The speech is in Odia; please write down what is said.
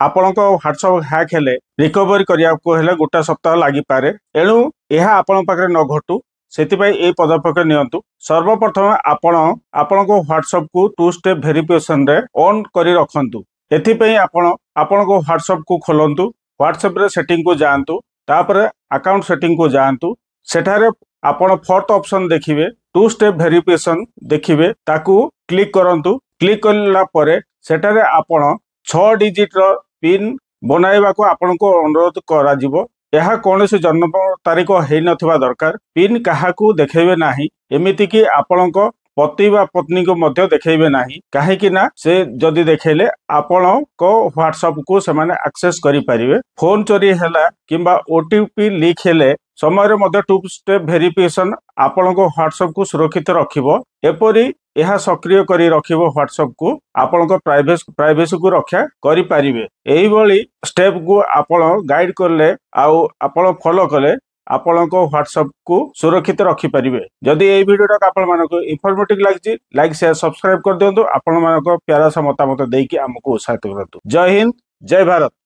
ଆପଣଙ୍କ ହ୍ୱାଟ୍ସଆପ୍ ହ୍ୟାକ୍ ହେଲେ ରିକଭରି କରିବାକୁ ହେଲେ ଗୋଟେ ସପ୍ତାହ ଲାଗିପାରେ। ଏଣୁ ଏହା ଆପଣଙ୍କ ପାଖରେ ନ ଘଟୁ ସେଥିପାଇଁ এই ପଦକ୍ଷେପ ନିଅନ୍ତୁ। ସର୍ବପ୍ରଥମେ ଆପଣ ଆପଣଙ୍କ ହ୍ୱାଟ୍ସଆପ୍କୁ 2 ଷ୍ଟେପ୍ ଭେରିଫିକେସନରେ ଅନ୍ କରି ରଖନ୍ତୁ। ଏଥିପାଇଁ ଆପଣ ଆପଣଙ୍କ ହ୍ୱାଟ୍ସଆପ୍କୁ ଖୋଲନ୍ତୁ। ହ୍ୱାଟ୍ସଆପ୍ରେ ସେଟିଂକୁ ଯାଆନ୍ତୁ। ତାପରେ ଆକାଉଣ୍ଟ ସେଟିଂକୁ ଯାଆନ୍ତୁ। ସେଠାରେ ଆପଣ ଫୋର୍ଥ ଅପସନ୍ ଦେଖିବେ 2 ଷ୍ଟେପ୍ ଭେରିଫିକେସନ୍ ଦେଖିବେ, ତାକୁ କ୍ଲିକ୍ କରନ୍ତୁ। କ୍ଲିକ୍ କଲା ପରେ ସେଠାରେ ଆପଣ 6 ଡିଜିଟ୍ର ପିନ୍ ବନାଇବାକୁ ଆପଣଙ୍କୁ ଅନୁରୋଧ କରାଯିବ। ଏହା କୌଣସି ଜନ୍ମ ତାରିଖ ହେଇନଥିବା ଦରକାର। ପିନ୍ କାହାକୁ ଦେଖେଇବେ ନାହିଁ, ଏମିତିକି ଆପଣଙ୍କ ପତି ବା ପତ୍ନୀକୁ ମଧ୍ୟ ଦେଖେଇବେ ନାହିଁ। କାହିଁକି ନା ସେ ଯଦି ଦେଖେଇଲେ ଆପଣଙ୍କ ହ୍ୱାଟ୍ସଆପ୍କୁ ସେମାନେ ଆକ୍ସେସ୍ କରିପାରିବେ। ଫୋନ୍ ଚୋରି ହେଲା କିମ୍ବା OTP ଲିକ୍ ହେଲେ ସମୟରେ ମଧ୍ୟ 2 ଷ୍ଟେପ୍ ଭେରିଫିକେସନ୍ ଆପଣଙ୍କ ହ୍ୱାଟ୍ସଆପ୍କୁ ସୁରକ୍ଷିତ ରଖିବ। ଏପରି ଏହା ସକ୍ରିୟ କରି ରଖିବ ହ୍ୱାଟ୍ସଆପ୍କୁ, ଆପଣଙ୍କ ପ୍ରାଇଭେସିକୁ ରକ୍ଷା କରିପାରିବେ। ଏହିଭଳି ଷ୍ଟେପ୍କୁ ଆପଣ ଗାଇଡ୍ କଲେ ଆଉ ଆପଣ ଫଲୋ କଲେ ଆପଣଙ୍କ ହ୍ୱାଟ୍ସଆପ୍କୁ ସୁରକ୍ଷିତ ରଖିପାରିବେ। ଯଦି এই ଭିଡ଼ିଓଟା ଆପଣମାନଙ୍କୁ ଇନଫର୍ମେଟିଭ୍ ଲାଗିଛି, ଲାଇକ୍ ସେୟାର ସବସ୍କ୍ରାଇବ୍ କରିଦିଅନ୍ତୁ। ଆପଣମାନଙ୍କ ପ୍ୟାରା ମତାମତ ଦେଇକି ଆମକୁ ଉତ୍ସାହିତ କରନ୍ତୁ। ଜୟ ହିନ୍ଦ, ଜୟ ଭାରତ।